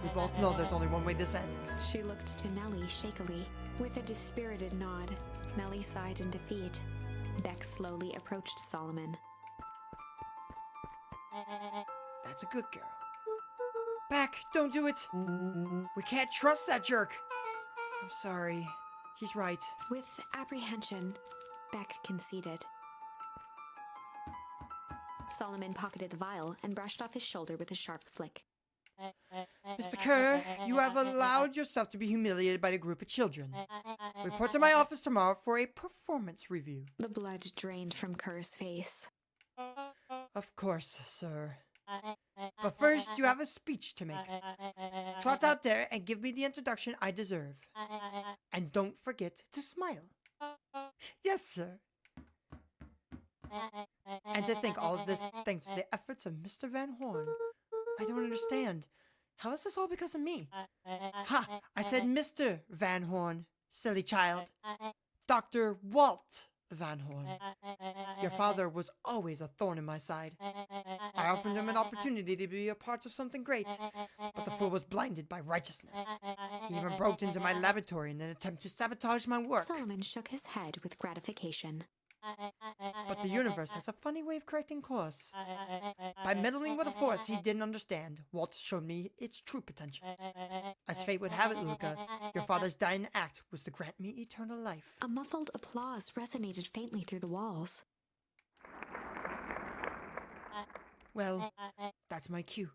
We both know there's only one way this ends. She looked to Nellie shakily. With a dispirited nod, Nellie sighed in defeat. Beck slowly approached Solomon. That's a good girl. Beck, don't do it. We can't trust that jerk. I'm sorry. He's right. With apprehension, Beck conceded. Solomon pocketed the vial and brushed off his shoulder with a sharp flick. Mr. Kerr, you have allowed yourself to be humiliated by a group of children. Report to my office tomorrow for a performance review. The blood drained from Kerr's face. Of course, sir. But first, you have a speech to make. Trot out there and give me the introduction I deserve. And don't forget to smile. Yes, sir. And to think all of this thanks to the efforts of Mr. Van Horn. I don't understand. How is this all because of me? Ha! I said Mr. Van Horn, silly child. Dr. Walt Van Horn. Your father was always a thorn in my side. I offered him an opportunity to be a part of something great, but the fool was blinded by righteousness. He even broke into my laboratory in an attempt to sabotage my work. Solomon shook his head with gratification. But the universe has a funny way of correcting course. By meddling with a force he didn't understand, Walt showed me its true potential. As fate would have it, Luca, your father's dying act was to grant me eternal life. A muffled applause resonated faintly through the walls. Well, that's my cue.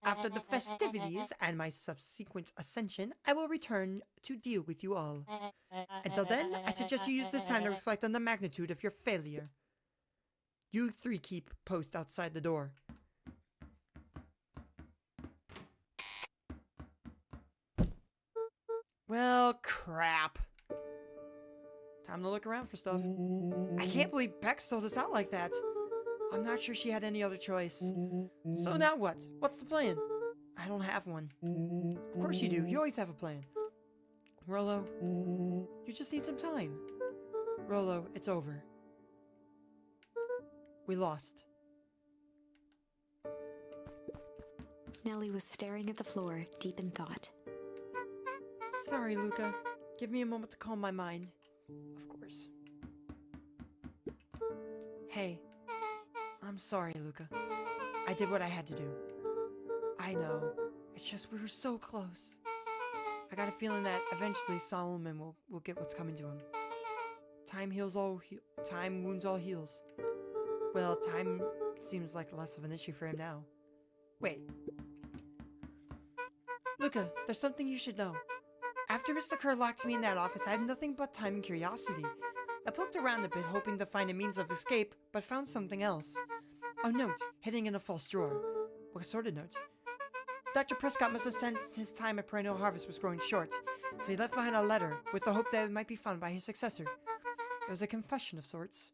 After the festivities and my subsequent ascension, I will return to deal with you all. Until then, I suggest you use this time to reflect on the magnitude of your failure. You three keep post outside the door. Well, crap. Time to look around for stuff. I can't believe Beck sold us out like that. I'm not sure she had any other choice. So now what? What's the plan? I don't have one. Of course you do. You always have a plan. Rollo, you just need some time. Rollo, it's over. We lost. Nellie was staring at the floor, deep in thought. Sorry, Luca. Give me a moment to calm my mind. Of course. Hey. I'm sorry, Luca. I did what I had to do. I know. It's just we were so close. I got a feeling that eventually Solomon will get what's coming to him. Time wounds all heals. Well, time seems like less of an issue for him now. Wait. Luca, there's something you should know. After Mr. Kerr locked me in that office, I had nothing but time and curiosity. I poked around a bit, hoping to find a means of escape, but found something else. A note, hidden in a false drawer. What sort of note? Dr. Prescott must have sensed his time at Perennial Harvest was growing short, so he left behind a letter with the hope that it might be found by his successor. It was a confession of sorts.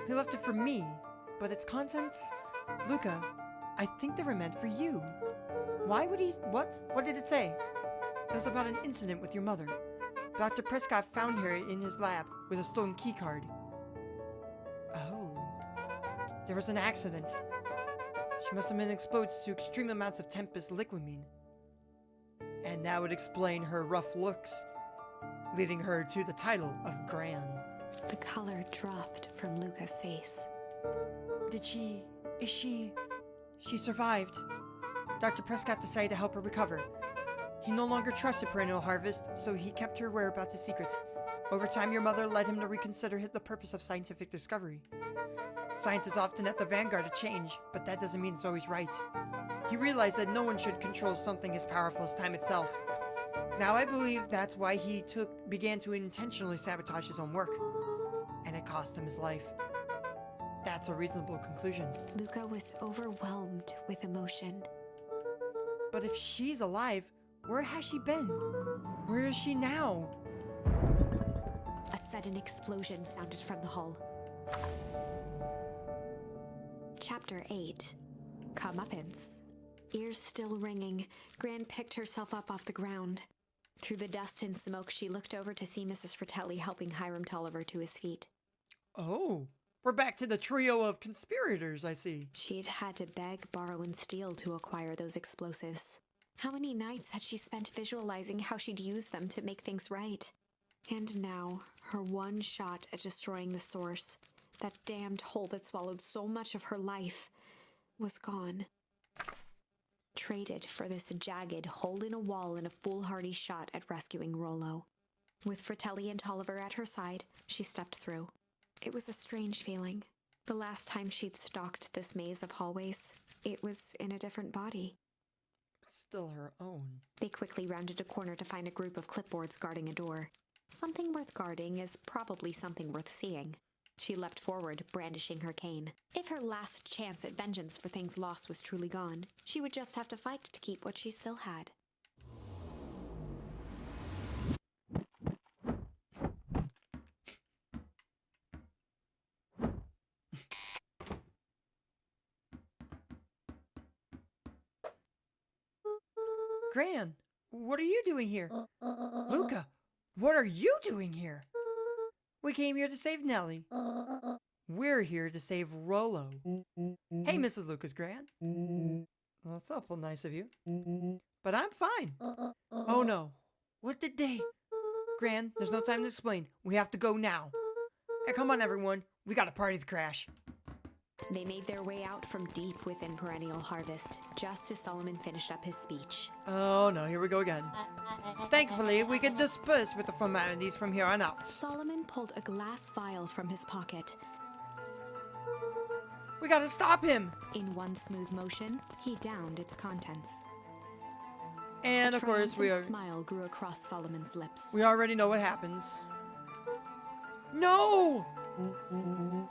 He left it for me, but its contents? Luca, I think they were meant for you. Why would he? What? What did it say? It was about an incident with your mother. Dr. Prescott found her in his lab with a stolen keycard. Oh. There was an accident. She must have been exposed to extreme amounts of Tempest liquamine. And that would explain her rough looks, leading her to the title of Gran. The color dropped from Luca's face. She survived. Dr. Prescott decided to help her recover. He no longer trusted Perennial Harvest, so he kept her whereabouts a secret. Over time, your mother led him to reconsider the purpose of scientific discovery. Science is often at the vanguard of change, but that doesn't mean it's always right. He realized that no one should control something as powerful as time itself. Now I believe that's why he began to intentionally sabotage his own work. And it cost him his life. That's a reasonable conclusion. Luca was overwhelmed with emotion. But if she's alive, where has she been? Where is she now? A sudden explosion sounded from the hull. Chapter 8. Comeuppance. Ears still ringing, Gran picked herself up off the ground. Through the dust and smoke, she looked over to see Mrs. Fratelli helping Hiram Tolliver to his feet. Oh, we're back to the trio of conspirators, I see. She'd had to beg, borrow, and steal to acquire those explosives. How many nights had she spent visualizing how she'd use them to make things right? And now, her one shot at destroying the source, that damned hole that swallowed so much of her life, was gone. Traded for this jagged hole in a wall and a foolhardy shot at rescuing Rollo. With Fratelli and Tolliver at her side, she stepped through. It was a strange feeling. The last time she'd stalked this maze of hallways, it was in a different body. Still her own. They quickly rounded a corner to find a group of clipboards guarding a door. Something worth guarding is probably something worth seeing. She leapt forward, brandishing her cane. If her last chance at vengeance for things lost was truly gone, she would just have to fight to keep what she still had. Gran, what are you doing here? Luca, what are you doing here? We came here to save Nellie. We're here to save Rollo. Hey, Mrs. Lucas Gran. That's awful nice of you. But I'm fine. Oh no. What did they... Gran, there's no time to explain. We have to go now. Hey, come on everyone. We got a party to crash. They made their way out from deep within Perennial Harvest, just as Solomon finished up his speech. Oh no, here we go again. Thankfully, we can disperse with the formalities from here on out. Solomon pulled a glass vial from his pocket. We gotta stop him! In one smooth motion, he downed its contents. And of course, A smile grew across Solomon's lips. we already know what happens. No!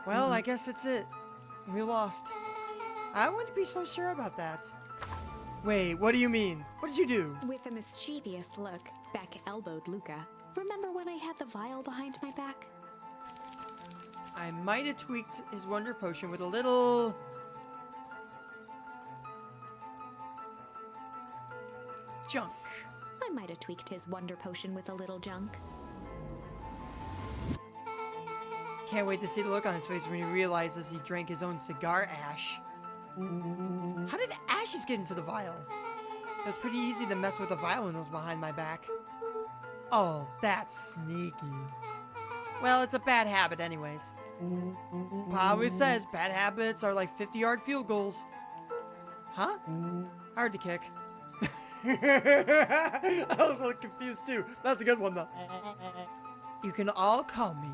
Well, I guess that's it. We lost. I wouldn't be so sure about that. Wait, what do you mean? What did you do? With a mischievous look, Beck elbowed Luca. Remember when I had the vial behind my back? I might have tweaked his wonder potion with a little... junk. I might have tweaked his wonder potion with a little junk. Can't wait to see the look on his face when he realizes he drank his own cigar ash. How did ashes get into the vial? It was pretty easy to mess with the vial when it was behind my back. Oh, that's sneaky. Well, it's a bad habit anyways. Pa always says bad habits are like 50-yard field goals. Huh? Hard to kick. I was a little confused too. That's a good one though. You can all call me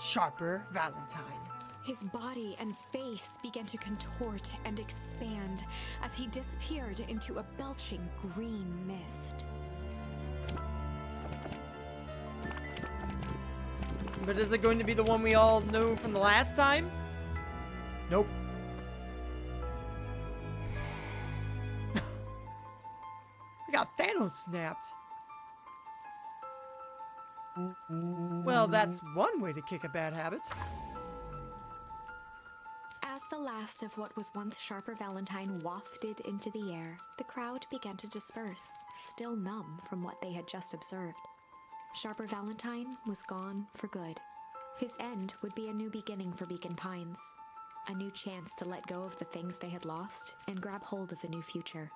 Sharper Valentine. His body and face began to contort and expand as he disappeared into a belching green mist. But is it going to be the one we all knew from the last time? Nope. I got Thanos snapped. Well, that's one way to kick a bad habit. As the last of what was once Sharper Valentine wafted into the air, the crowd began to disperse, still numb from what they had just observed. Sharper Valentine was gone for good. His end would be a new beginning for Beacon Pines. A new chance to let go of the things they had lost and grab hold of a new future.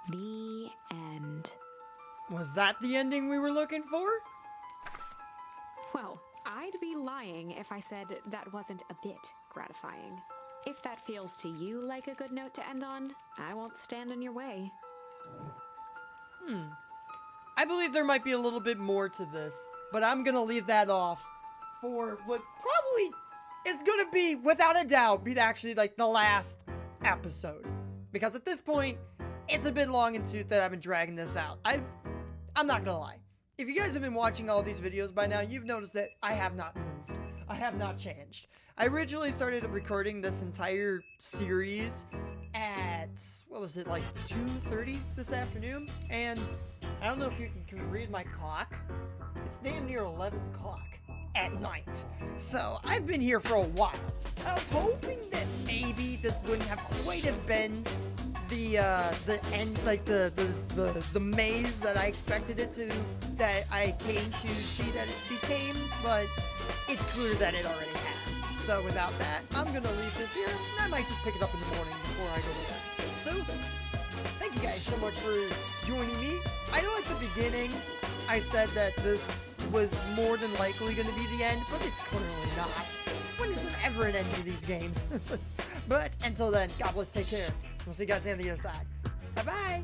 The end. Was that the ending we were looking for? Well, I'd be lying if I said that wasn't a bit gratifying. If that feels to you like a good note to end on, I won't stand in your way. I believe there might be a little bit more to this, but I'm gonna leave that off for what probably is gonna be, without a doubt, be actually like the last episode. Because at this point, it's a bit long in tooth that I've been dragging this out. I'm not gonna lie. If you guys have been watching all these videos by now, you've noticed that I have not moved. I have not changed. I originally started recording this entire series at, what was it, like 2:30 this afternoon? And I don't know if you can read my clock. It's damn near 11 o'clock at night. So I've been here for a while. I was hoping that maybe this wouldn't have quite have been the end, like the maze that I expected it to, that I came to see that it became, but it's clear that it already has. So without that, I'm gonna leave this here, and I might just pick it up in the morning before I go to bed. So, thank you guys so much for joining me. I know at the beginning, I said that this was more than likely gonna be the end, but it's clearly not. When is there ever an end to these games? But until then, God bless, take care. We'll see you guys on the other side. Bye-bye!